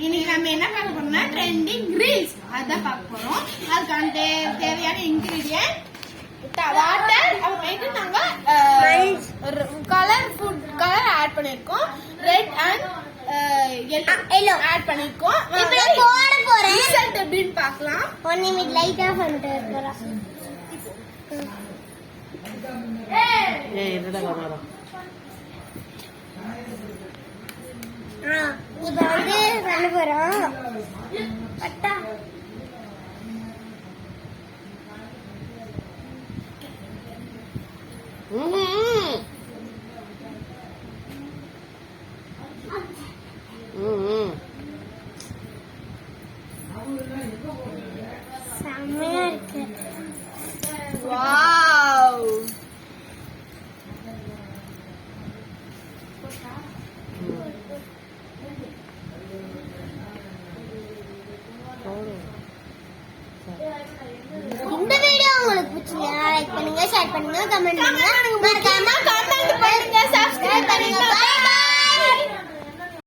இன்னைக்கு நம்ம என்ன பார்க்க போறோம்னா ட்ரெண்டிங் ரீல்ஸ் அதான் பார்க்க போறோம். அதுக்கான தேவையான இன்கிரிடியன்ட் வாட்டர், அப்புறமேட்டு நாங்க கலர் ஆட் பண்ணிருக்கோம். ரெட் அண்ட் yellow ஆட் பண்ணிருக்கோம். இப்போ போட போறேன். ரிசல்ட் எப்படின்னு பார்க்கலாம். 1 நிமிஷம் லைட்டா பண்ணிட்டு இருக்கறேன். என்னடா கவரா இப்போ வந்து பண்ண போறோம். பட்டா செம்மையா இருக்கு. வாவ், இந்த வீடியோ உங்களுக்கு பிடிச்சிருந்தா லைக் பண்ணுங்க, ஷேர் பண்ணுங்க, கமெண்ட் பண்ணுங்க, மறக்காம